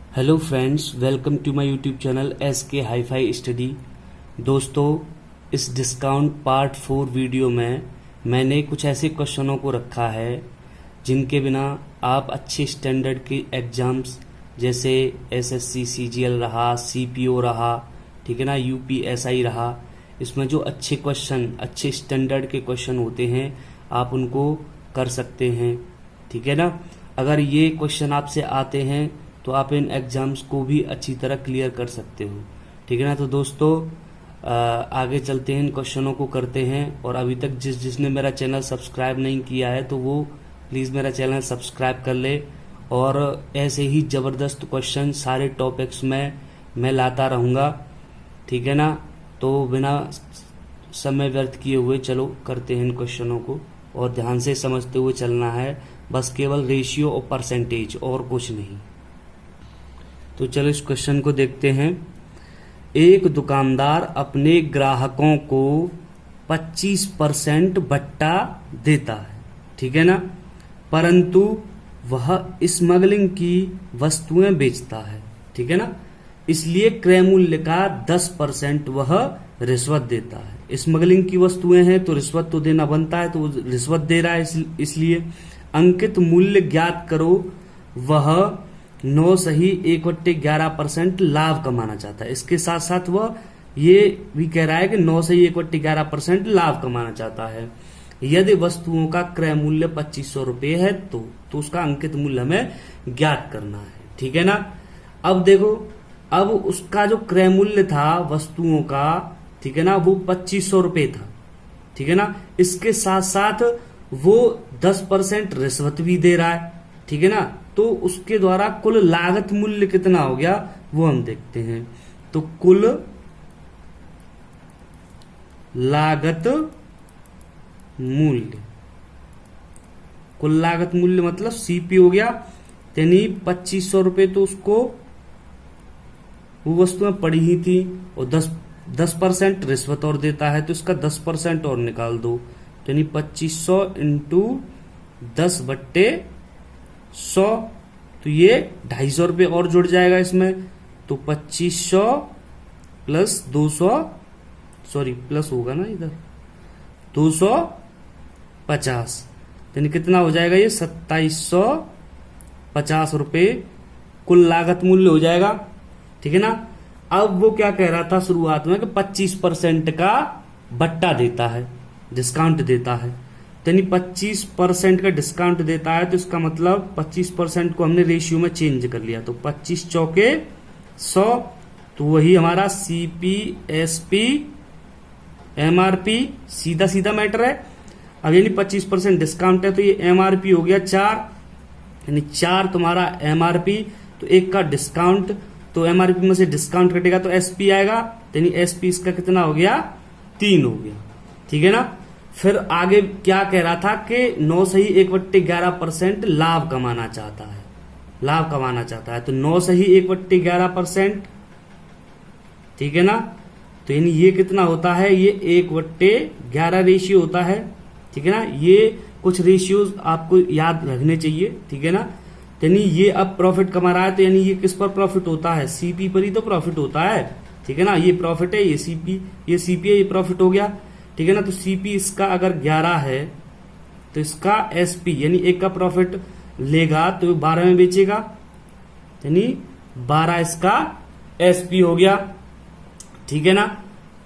Hello friends, welcome to my YouTube channel S K hi fi study. दोस्तों, इस discount part 4 video में मैंने कुछ ऐसे क्वेश्चनों को रखा है जिनके बिना आप अच्छे स्टैंडर्ड के एग्जाम्स जैसे एसएससी सीजीएल रहा, सीपीओ रहा, ठीक है ना, यूपीएसआई रहा, इसमें जो अच्छे क्वेश्चन, अच्छे स्टैंडर्ड के क्वेश्चन होते हैं आप उनको कर सकते हैं, ठीक है ना। अगर ये क्वेश्चन आपसे आते हैं तो आप इन एग्जाम्स को भी अच्छी तरह क्लियर कर सकते हो, ठीक है ना। तो दोस्तों, आगे चलते हैं, इन क्वेश्चनों को करते हैं। और अभी तक जिसने मेरा चैनल सब्सक्राइब नहीं किया है तो वो प्लीज़ मेरा चैनल सब्सक्राइब कर ले। और ऐसे ही ज़बरदस्त क्वेश्चन सारे टॉपिक्स में मैं लाता रहूँगा, ठीक है ना। तो बिना समय व्यर्थ किए हुए चलो करते हैं इन क्वेश्चनों को, और ध्यान से समझते हुए चलना है, बस केवल रेशियो और परसेंटेज और कुछ नहीं। तो चलो इस क्वेश्चन को देखते हैं। एक दुकानदार अपने ग्राहकों को 25% भट्टा देता है, ठीक है ना, परंतु वह स्मगलिंग की वस्तुएं बेचता है, ठीक है ना, इसलिए क्रय मूल्य का 10% वह रिश्वत देता है। स्मगलिंग की वस्तुएं हैं तो रिश्वत तो देना बनता है, तो रिश्वत दे रहा है, इसलिए अंकित मूल्य ज्ञात करो। वह 9 सही 1/11% लाभ कमाना चाहता है। इसके साथ साथ वह ये भी कह रहा है कि 9 सही 1/11% लाभ कमाना चाहता है। यदि वस्तुओं का क्रय मूल्य 2500 रुपये है तो उसका अंकित मूल्य हमें ज्ञात करना है, ठीक है ना। अब देखो, अब उसका जो क्रय मूल्य था वस्तुओं का, ठीक है ना, वो 2500 रुपये था, ठीक है ना। इसके साथ साथ वो 10% रिश्वत भी दे रहा है, ठीक है ना। तो उसके द्वारा कुल लागत मूल्य कितना हो गया वो हम देखते हैं। तो कुल लागत मूल्य, कुल लागत मूल्य मतलब सीपी हो गया, यानी 2500 रुपये तो उसको वो वस्तुएं पड़ी ही थी, और 10% रिश्वत और देता है तो इसका 10% और निकाल दो, यानी 2500 इंटू 10/100, तो ये 250 रुपये और जुड़ जाएगा इसमें। तो 2500 प्लस 200, सॉरी प्लस होगा ना इधर, 250, यानी कितना हो जाएगा ये 2750 रुपये कुल लागत मूल्य हो जाएगा, ठीक है ना। अब वो क्या कह रहा था शुरुआत में कि 25% का भट्टा देता है, डिस्काउंट देता है, यानी 25% का डिस्काउंट देता है, तो इसका मतलब 25% को हमने रेशियो में चेंज कर लिया, तो 25 चौके 100, तो वही हमारा सीपी एसपी एमआरपी सीधा सीधा मैटर है। अब यानी 25% डिस्काउंट है तो ये एमआरपी हो गया 4, यानी 4 तुम्हारा एमआरपी, तो 1 का डिस्काउंट, तो एमआरपी में से डिस्काउंट कटेगा तो एसपी आएगा, यानी एसपी इसका कितना हो गया 3 हो गया, ठीक है ना। फिर आगे क्या कह रहा था कि 9 सही 1/11% लाभ कमाना चाहता है, लाभ कमाना चाहता है, तो 9 सही 1/11%, ठीक है ना। तो यानी ये कितना होता है, ये 1/11 रेशियो होता है, ठीक है ना। ये कुछ रेशियोज आपको याद रखने चाहिए, ठीक है ना। यानी ये अब प्रॉफिट कमा रहा है, तो यानी ये किस पर प्रॉफिट होता है, सीपी पर ही तो प्रॉफिट होता है, ठीक है ना। ये प्रॉफिट है, ये सीपी है, ये प्रॉफिट हो गया, ठीक है ना। तो सीपी इसका अगर 11 है तो इसका एसपी यानी 1 का प्रॉफिट लेगा तो 12 में बेचेगा, यानी 12 इसका एसपी हो गया, ठीक है ना।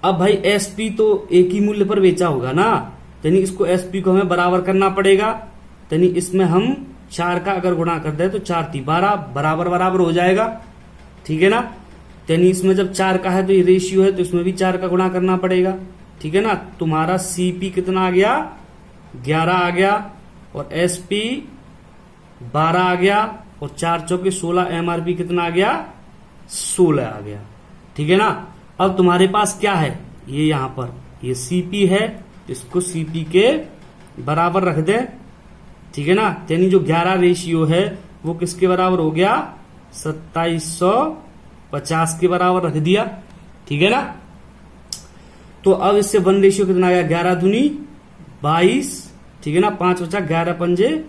अब भाई एसपी तो एक ही मूल्य पर बेचा होगा ना, यानी इसको एसपी को हमें बराबर करना पड़ेगा, यानी इसमें हम 4 का अगर गुणा कर दे तो 4 × 12 बराबर बराबर हो जाएगा, ठीक है ना। यानी इसमें जब 4 का है तो ये रेशियो है, तो इसमें भी 4 का गुणा करना पड़ेगा, ठीक है ना। तुम्हारा सीपी कितना आ गया 11 आ गया, और एसपी 12 आ गया, और 4 चौके 16, एमआरपी कितना आ गया 16 आ गया, ठीक है ना। अब तुम्हारे पास क्या है, ये यहां पर ये सीपी है, इसको सीपी के बराबर रख दे, ठीक है ना। यानी जो 11 रेशियो है वो किसके बराबर हो गया 2750 के बराबर रख दिया, ठीक है ना। तो अब इससे 1 रेशियो कितना आ गया 11 दूनी 22, ठीक है ना, 5 बचा, 11 पंजे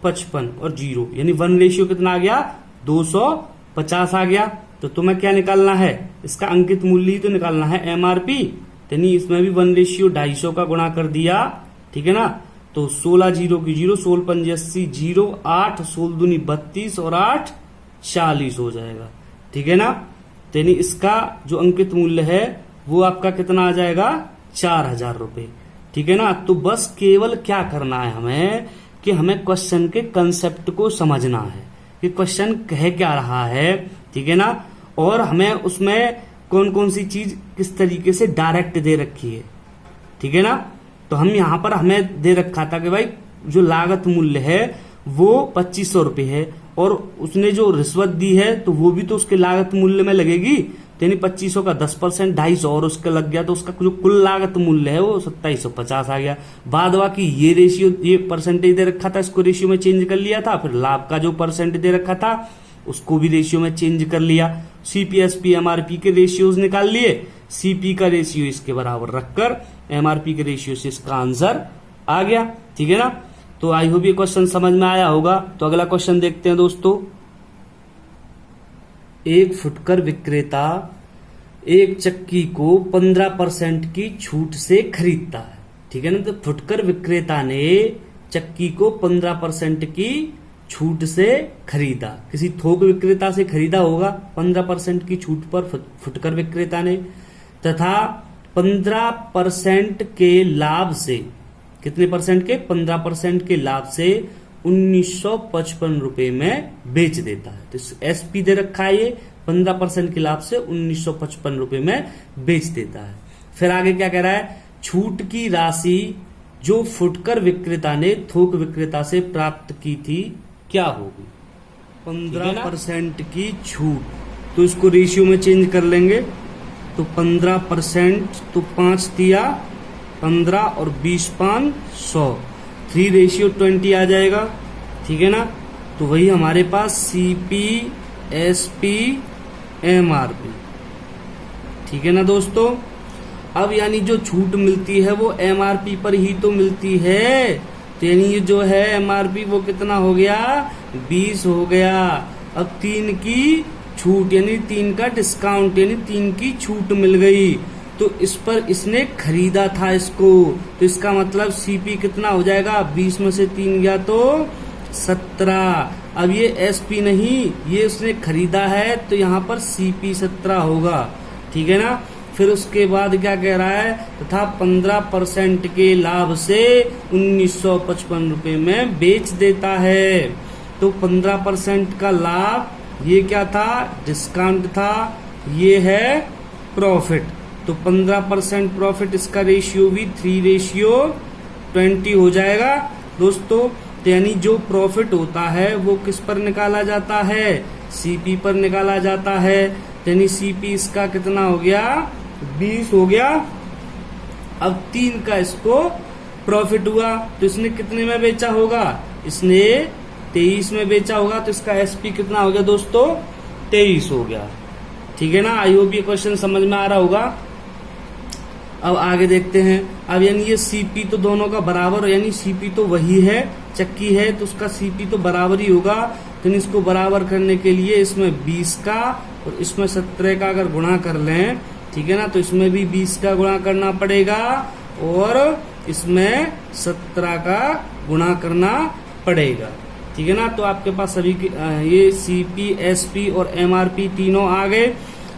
55 और 0, यानी 1 रेशियो कितना आ गया 200 50 आ गया। तो तुम्हें क्या निकालना है, इसका अंकित मूल्य ही तो निकालना है, एमआरपी। यानी इसमें भी 1:250 का गुणा कर दिया, ठीक है ना। तो 16 0 की 0, 16 5 80 0, 8 16 दूनी 32 और 8 40 हो जाएगा, ठीक है ना। यानी इसका जो अंकित मूल्य है वो आपका कितना आ जाएगा, 4000 रुपए, ठीक है ना। तो बस केवल क्या करना है हमें कि हमें क्वेश्चन के कंसेप्ट को समझना है कि क्वेश्चन कह क्या रहा है, ठीक है ना। और हमें उसमें कौन कौन सी चीज किस तरीके से डायरेक्ट दे रखी है, ठीक है ना। तो हम यहां पर हमें दे रखा था कि भाई जो लागत मूल्य है वो 2500 रुपए है, और उसने जो रिश्वत दी है तो वो भी तो उसके लागत मूल्य में लगेगी। यानी 2500 का 10% 250 और उसका लग गया, तो उसका जो कुल लागत मूल्य है वो 2750 आ गया। बाद बाकी ये रेशियो, ये परसेंटेज दे रखा था, इसको रेशियो में चेंज कर लिया था। फिर लाभ का जो परसेंटेज दे रखा था उसको भी रेशियो में चेंज कर लिया। सीपी एसपी एमआरपी के रेशियोज निकाल लिए, सीपी का रेशियो इसके बराबर रखकर एमआरपी के रेशियो से इसका आंसर आ गया, ठीक है ना। तो आई होप ये क्वेश्चन समझ में आया होगा। तो अगला क्वेश्चन देखते हैं दोस्तों। एक फुटकर विक्रेता एक चक्की को 15% की छूट से खरीदता है, ठीक है ना। तो फुटकर विक्रेता ने चक्की को 15% की छूट से खरीदा, किसी थोक विक्रेता से खरीदा होगा 15% की छूट पर फुटकर विक्रेता ने, तथा 15% के लाभ से, कितने परसेंट के, 15% के लाभ से 1955 रुपए में बेच देता है। तो एसपी दे रखा है, ये 15% के लाभ से 1955 रुपए में बेच देता है। फिर आगे क्या कह रहा है, छूट की राशि जो फुटकर विक्रेता ने थोक विक्रेता से प्राप्त की थी क्या होगी, 15% की छूट। तो इसको रेशियो में चेंज कर लेंगे। तो 15%, तो 5 दिया 15 और 20 5 100, 3:20 आ जाएगा, ठीक है ना। तो वही हमारे पास सीपी एसपी एमआरपी, ठीक है ना दोस्तों। अब यानी जो छूट मिलती है वो एमआरपी पर ही तो मिलती है। तो यानी ये जो है एमआरपी वो कितना हो गया, 20 हो गया। अब 3 की छूट यानी 3 का डिस्काउंट यानी 3 की छूट मिल गई। तो इस पर इसने खरीदा था इसको, तो इसका मतलब सीपी कितना हो जाएगा, 20 में से 3 गया तो 17। अब ये एसपी नहीं, ये उसने खरीदा है, तो यहाँ पर सीपी 17 होगा, ठीक है ना। फिर उसके बाद क्या कह रहा है, तथा 15% के लाभ से 1955 रुपए में बेच देता है। तो 15% का लाभ, ये क्या था, डिस्काउंट था, ये है प्रॉफिट। तो 15% प्रॉफिट, इसका रेशियो भी 3:20 हो जाएगा दोस्तों। तो यानी जो प्रॉफिट होता है वो किस पर निकाला जाता है, सीपी पर निकाला जाता है। यानी सीपी इसका कितना हो गया, 20 हो गया। अब 3 का इसको प्रॉफिट हुआ, तो इसने कितने में बेचा होगा, इसने 23 में बेचा होगा। तो इसका एसपी कितना हो गया दोस्तों, 23 हो गया, ठीक है ना। आई होप ये क्वेश्चन समझ में आ रहा होगा। अब आगे देखते हैं। अब यानी ये सीपी तो दोनों का बराबर, यानी सीपी तो वही है, चक्की है तो उसका सीपी तो बराबर ही होगा। तो इसको बराबर करने के लिए इसमें 20 का और इसमें 17 का अगर गुणा कर लें, ठीक है ना, तो इसमें भी 20 का गुणा करना पड़ेगा और इसमें 17 का गुणा करना पड़ेगा, ठीक है ना। तो आपके पास सभी ये सीपी एसपी और एमआरपी तीनों आ गए।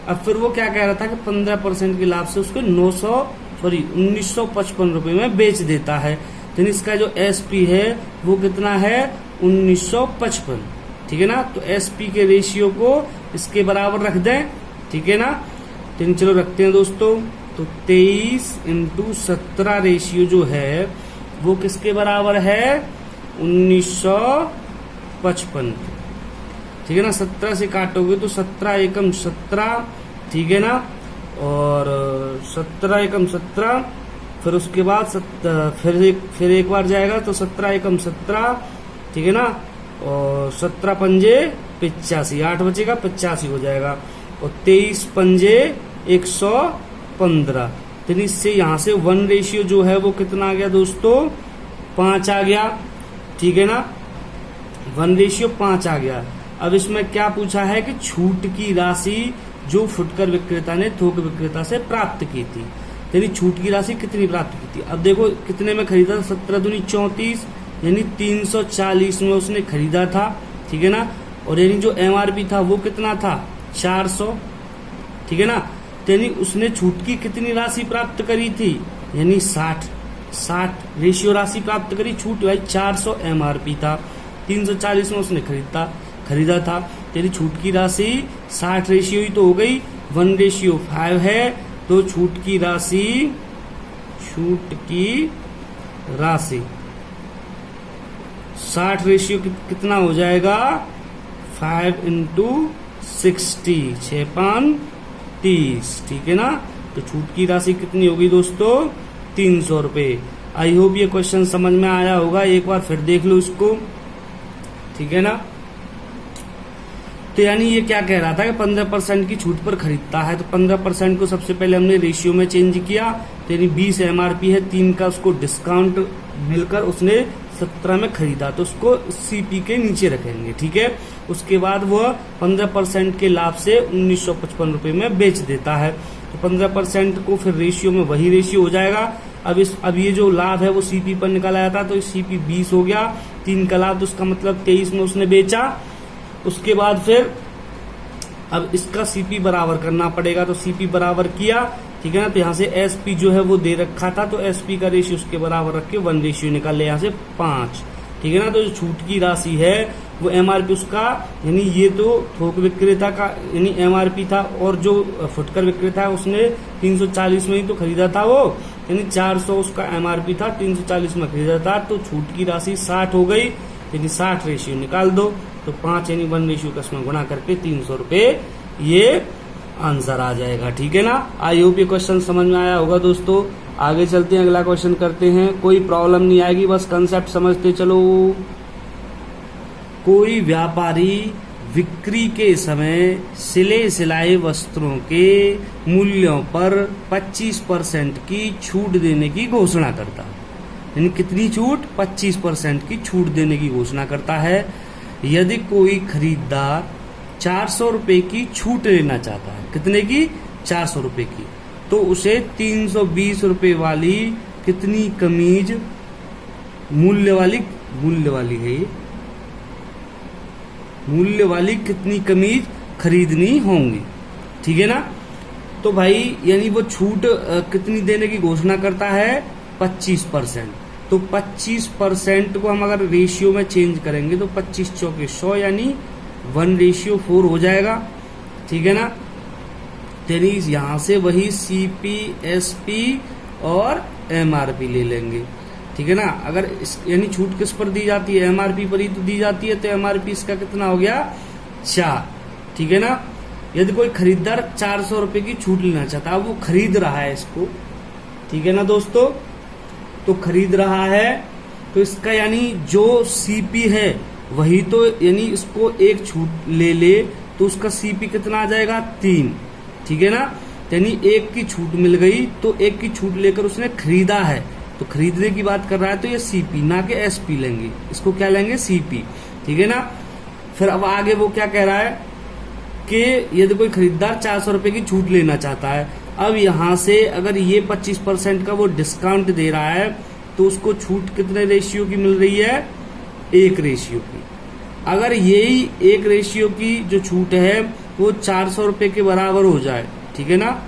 अब फिर वो क्या कह रहा था कि 15% के लाभ से उसको 1955 रुपए में बेच देता है। तो इसका जो एसपी है वो कितना है, 1955, ठीक है ना। तो एसपी के रेशियो को इसके बराबर रख दें, ठीक है ना। तो चलो रखते हैं दोस्तों। तो 23 × 17 रेशियो जो है वो किसके बराबर है, 1955, ठीक है ना। 17 से काटोगे तो 17 एकम 17, ठीक है ना। और 17 एकम 17, फिर उसके बाद फिर एक बार जाएगा तो 17 एकम 17, ठीक है ना। और 17 पंजे 85, 8 बचेगा 85 हो जाएगा। और 23 पंजे 115। तो इससे यहाँ से 1 रेशियो जो है वो कितना आ गया दोस्तों, 5 आ गया, ठीक है ना। 1:5 आ गया। अब इसमें क्या पूछा है कि छूट की राशि जो फुटकर विक्रेता ने थोक विक्रेता से प्राप्त की थी, यानी छूट की राशि कितनी प्राप्त की थी। अब देखो कितने में खरीदा था, 17 दूनी 34, यानी 340 में उसने खरीदा था, ठीक है ना। और यानी जो एमआरपी था वो कितना था, 400, ठीक है ना। यानी उसने छूट की कितनी राशि प्राप्त करी थी, यानी 60 रेशियो राशि प्राप्त करी। छूट भाई 400 एमआरपी था, 340 में उसने खरीदा था, यानी छूट की राशि 60 रेशियो ही तो हो गई, 1:5 है। तो छूट की राशि 60 रेशियो कितना हो जाएगा, 5 × 60, 6×5 = 30, ठीक है ना। तो छूट की राशि कितनी होगी दोस्तों, 300 रुपए। आई होप ये क्वेश्चन समझ में आया होगा, एक बार फिर देख लो इसको, ठीक है ना। तो यानी ये क्या कह रहा था कि 15% की छूट पर खरीदता है, तो 15% को सबसे पहले हमने रेशियो में चेंज किया, तो यानी 20 एमआरपी है, 3 का उसको डिस्काउंट मिलकर उसने 17 में खरीदा, तो उसको सीपी के नीचे रखेंगे, ठीक है। उसके बाद वह 15% के लाभ से 1955 रुपए में बेच देता है, तो 15% को फिर रेशियो में वही रेशियो हो जाएगा। अब ये जो लाभ है वो सीपी पर निकाला जाता, तो सीपी 20 हो गया, 3 का लाभ, तो उसका मतलब 23 में उसने बेचा। उसके बाद फिर अब इसका सीपी बराबर करना पड़ेगा, तो सीपी बराबर किया, ठीक है ना। तो यहाँ से एसपी जो है वो दे रखा था, तो एसपी का रेशियो उसके बराबर रख के 1 रेशियो निकाल ले, यहाँ से 5, ठीक है ना। तो जो छूट की राशि है वो एमआरपी उसका, यानी ये तो थोक विक्रेता का यानी एमआरपी था, और जो फुटकर विक्रेता है उसने 340 में ही तो खरीदा था वो, यानी 400 उसका एमआरपी था, 340 में खरीदा था, तो छूट की राशि 60 हो गई, यानी 60 रेशियो निकाल दो, तो 5 यानी 1 रेशियो का इसमें गुणा करके 300 रुपए ये आंसर आ जाएगा, ठीक है ना। आई होप ये क्वेश्चन समझ में आया होगा दोस्तों। आगे चलते हैं, अगला क्वेश्चन करते हैं, कोई प्रॉब्लम नहीं आएगी, बस कंसेप्ट समझते चलो। कोई व्यापारी बिक्री के समय सिले सिलाए वस्त्रों के मूल्यों पर 25% की छूट देने की घोषणा करता है, यानी कितनी छूट, 25% की छूट देने की घोषणा करता है। यदि कोई खरीदार 400 रुपए की छूट लेना चाहता है, कितने की, 400 रुपए की, तो उसे 320 रुपए वाली कितनी कमीज मूल्य वाली कितनी कमीज खरीदनी होंगी, ठीक है ना। तो भाई यानी वो छूट कितनी देने की घोषणा करता है, 25%। तो 25% को हम अगर रेशियो में चेंज करेंगे तो 25 चौके 100, यानी 1:4 हो जाएगा, ठीक है ना। यानी यहां से वही सीपी, एसपी और एमआरपी ले लेंगे, ठीक है ना। अगर यानी छूट किस पर दी जाती है, एमआरपी पर ही तो दी जाती है, तो एमआरपी इसका कितना हो गया, 4, ठीक है ना। यदि कोई खरीदार 400 रुपए की छूट लेना चाहता है, वो खरीद रहा है इसको, ठीक है ना दोस्तों, तो खरीद रहा है, तो इसका यानी जो सीपी है वही तो, यानी इसको एक छूट ले तो उसका सीपी कितना आ जाएगा, 3, ठीक है ना। यानी एक की छूट मिल गई, तो एक की छूट लेकर उसने खरीदा है, तो खरीदने की बात कर रहा है, तो ये सीपी ना के एसपी लेंगे, इसको क्या लेंगे, सीपी, ठीक है ना। फिर अब आगे वो क्या कह रहा है कि यदि कोई खरीदार 400 रुपए की छूट लेना चाहता है, अब यहां से अगर ये 25% का वो डिस्काउंट दे रहा है, तो उसको छूट कितने रेशियो की मिल रही है, 1 रेशियो की। अगर यही 1 रेशियो की जो छूट है वो 400 रुपए के बराबर हो जाए, ठीक है ना,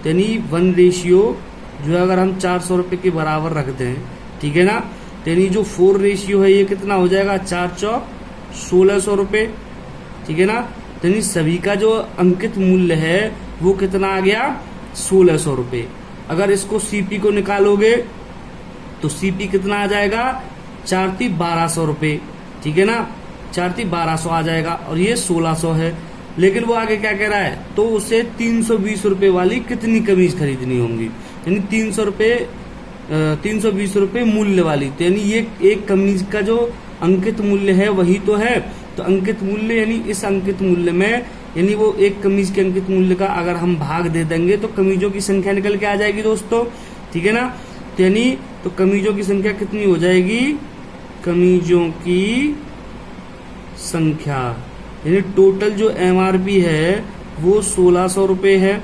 यानी 1 रेशियो जो है अगर हम 400 रुपए के बराबर रख दें, ठीक है ना, यानी जो 4 रेशियो है ये कितना हो जाएगा, 4 चौक 1600 रुपए, ठीक है ना। यानी सभी का जो अंकित मूल्य है वो कितना आ गया, 1600 रुपए। अगर इसको सीपी को निकालोगे तो सीपी कितना आ जाएगा, 4 × 1200 रुपए, ठीक है ना, 4 × 1200 आ जाएगा, और ये 1600 है। लेकिन वो आगे क्या कह रहा है, तो उसे 320 रुपए वाली कितनी कमीज खरीदनी होंगी, यानी 320 रुपए मूल्य वाली, तो यानी ये एक कमीज का जो अंकित मूल्य है वही तो है, तो अंकित मूल्य यानी इस अंकित मूल्य में, यानी वो एक कमीज के अंकित मूल्य का अगर हम भाग दे देंगे तो कमीजों की संख्या निकल के आ जाएगी दोस्तों, ठीक है ना। तो यानी तो कमीजों की संख्या कितनी हो जाएगी, कमीजों की संख्या यानी टोटल जो MRP है वो 1600 रुपये है,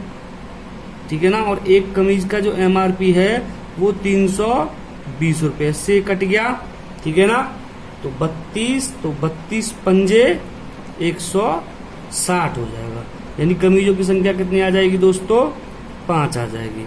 ठीक है ना। और एक कमीज का जो MRP है वो 320 रुपये से कट गया, ठीक है ना। तो 32 पंजे 160 हो जाएगा, यानी कमीजों की संख्या कितनी आ जाएगी दोस्तों, 5 आ जाएगी।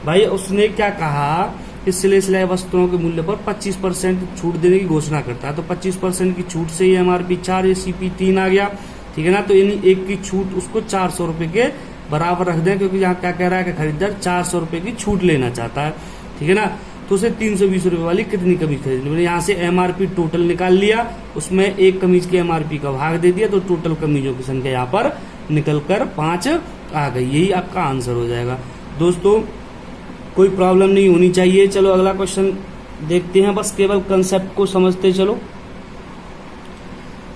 भाई उसने क्या कहा कि सिले सिलाई वस्त्रों के मूल्य पर 25% छूट देने की घोषणा करता है। तो 25% की छूट से ये MRP 4 या CP 3 आ गया, ठीक है ना। तो यानी एक की छूट उसको 400 रुपए के बराबर रख दें, क्योंकि यहाँ क्या कह रहा है कि खरीदार 400 रुपए की छूट लेना चाहता है, ठीक है ना। तो उसे 320 रुपए वाली कितनी कमीज खरीदनी, मैंने यहाँ से MRP टोटल निकाल लिया, उसमें एक कमीज के MRP का भाग दे दिया, तो टोटल कमीजों की संख्या यहाँ पर निकलकर 5 आ गई। यही आपका आंसर हो जाएगा दोस्तों, कोई प्रॉब्लम नहीं होनी चाहिए। चलो अगला क्वेश्चन देखते हैं, बस केवल कंसेप्ट को समझते चलो।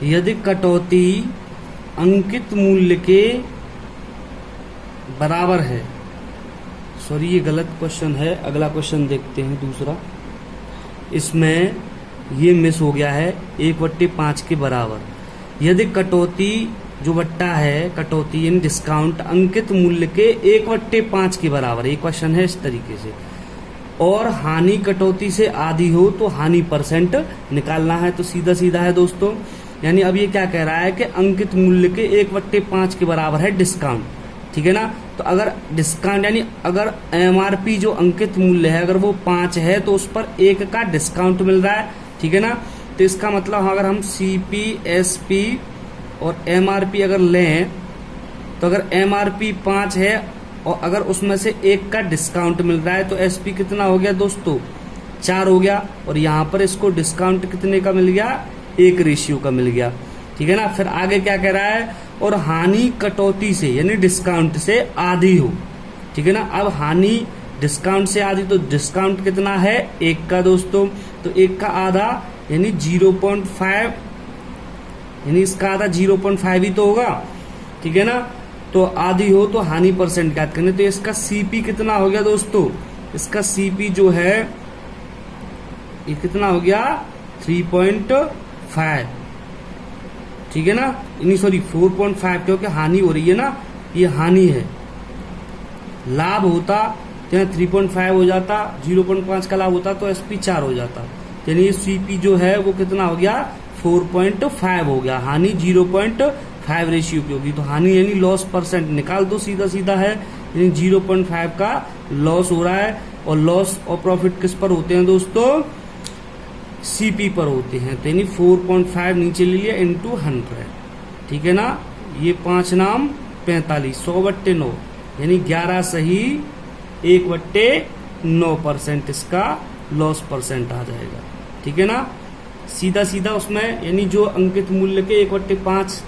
यदि कटौती अंकित मूल्य के बराबर है, सॉरी ये गलत क्वेश्चन है, अगला क्वेश्चन देखते हैं दूसरा। इसमें ये मिस हो गया है, 1/5 के बराबर। यदि कटौती जो बट्टा है, कटौती यानी डिस्काउंट अंकित मूल्य के 1/5 के बराबर, ये क्वेश्चन है इस तरीके से, और हानि कटौती से आधी हो तो हानि % निकालना है। तो सीधा सीधा है दोस्तों, यानी अब ये क्या कह रहा है कि अंकित मूल्य के 1/5 के बराबर है डिस्काउंट, ठीक है ना। तो अगर डिस्काउंट यानी अगर MRP जो अंकित मूल्य है अगर वो 5 है तो उस पर 1 का डिस्काउंट मिल रहा है, ठीक है ना। तो इसका मतलब अगर हम CP, SP और MRP अगर लें, तो अगर MRP 5 है और अगर उसमें से 1 का डिस्काउंट मिल रहा है तो SP कितना हो गया दोस्तों, 4 हो गया। और यहाँ पर इसको डिस्काउंट कितने का मिल गया, 1 रेशियो का मिल गया, ठीक है ना। फिर आगे क्या कह रहा है, और हानि कटौती से यानी डिस्काउंट से आधी हो, ठीक है ना। अब हानि डिस्काउंट से आधी, तो डिस्काउंट कितना है, 1 का दोस्तों, तो 1 का आधा यानी 0.5, यानी इसका आधा 0.5 ही तो होगा, ठीक है ना। तो आधी हो तो हानि % ज्ञात करने, तो इसका CP कितना हो गया दोस्तों, इसका CP जो है ये कितना हो गया, 3.5, ठीक है ना, नहीं सॉरी 4.5, क्योंकि हानि हो रही है ना, ये हानि है। लाभ होता तो यहाँ 3.5 हो जाता, 0.5 का लाभ होता तो SP 4 हो जाता, यानी ये CP जो है वो कितना हो गया, 4.5 हो गया, हानि 0.5 रेशियो की होगी। तो हानि यानी लॉस % निकाल दो, सीधा सीधा है, यानी 0.5 का लॉस हो रहा है। और लॉस और प्रॉफिट किस पर होते हैं दोस्तों, CP पर होते हैं। तो यानी 4.5 नीचे ले लिया इंटू 100, ठीक है ना। ये 5 नाम 45, 100/9 यानी 11 सही 1/9% इसका लॉस % आ जाएगा, ठीक है ना। सीधा सीधा उसमें यानी जो अंकित मूल्य के 1/5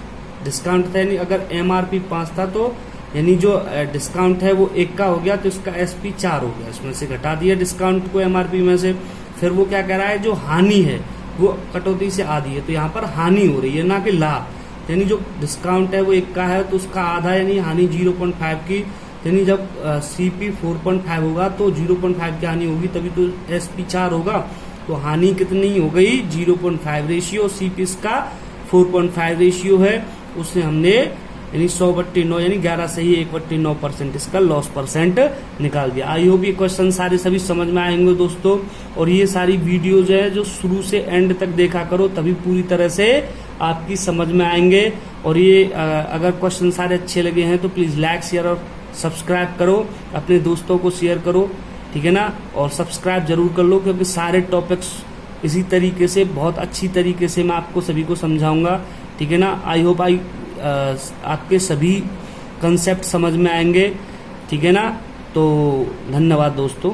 डिस्काउंट था, यानी अगर MRP 5 था तो यानी जो डिस्काउंट है वो 1 का हो गया, तो इसका SP 4 हो गया, इसमें से घटा दिया डिस्काउंट को MRP में से। फिर वो क्या कह रहा है, जो हानि है वो कटौती से आधी है, तो यहाँ पर हानि हो रही है ना कि लाभ। यानी जो डिस्काउंट है वो 1 का है तो उसका आधा यानी हानि 0.5 की, यानी जब CP 4.5 होगा तो 0.5 की हानि होगी, तभी तो SP 4 होगा। तो हानि कितनी हो गई, 0.5 रेशियो, CP इसका 4.5 रेशियो है, उससे हमने यानी 100/9 यानी 11 सही 1/9% इसका लॉस % निकाल दिया। आई होप ये क्वेश्चन सारे सभी समझ में आएंगे दोस्तों। और ये सारी वीडियोज है जो शुरू से एंड तक देखा करो, तभी पूरी तरह से आपकी समझ में आएंगे। और ये अगर क्वेश्चन सारे अच्छे लगे हैं तो प्लीज लाइक, शेयर और सब्सक्राइब करो, अपने दोस्तों को शेयर करो, ठीक है ना। और सब्सक्राइब जरूर कर लो, क्योंकि सारे टॉपिक्स इसी तरीके से बहुत अच्छी तरीके से मैं आपको सभी को समझाऊंगा, ठीक है ना। आई होप आपके सभी कंसेप्ट समझ में आएंगे, ठीक है ना। तो धन्यवाद दोस्तों।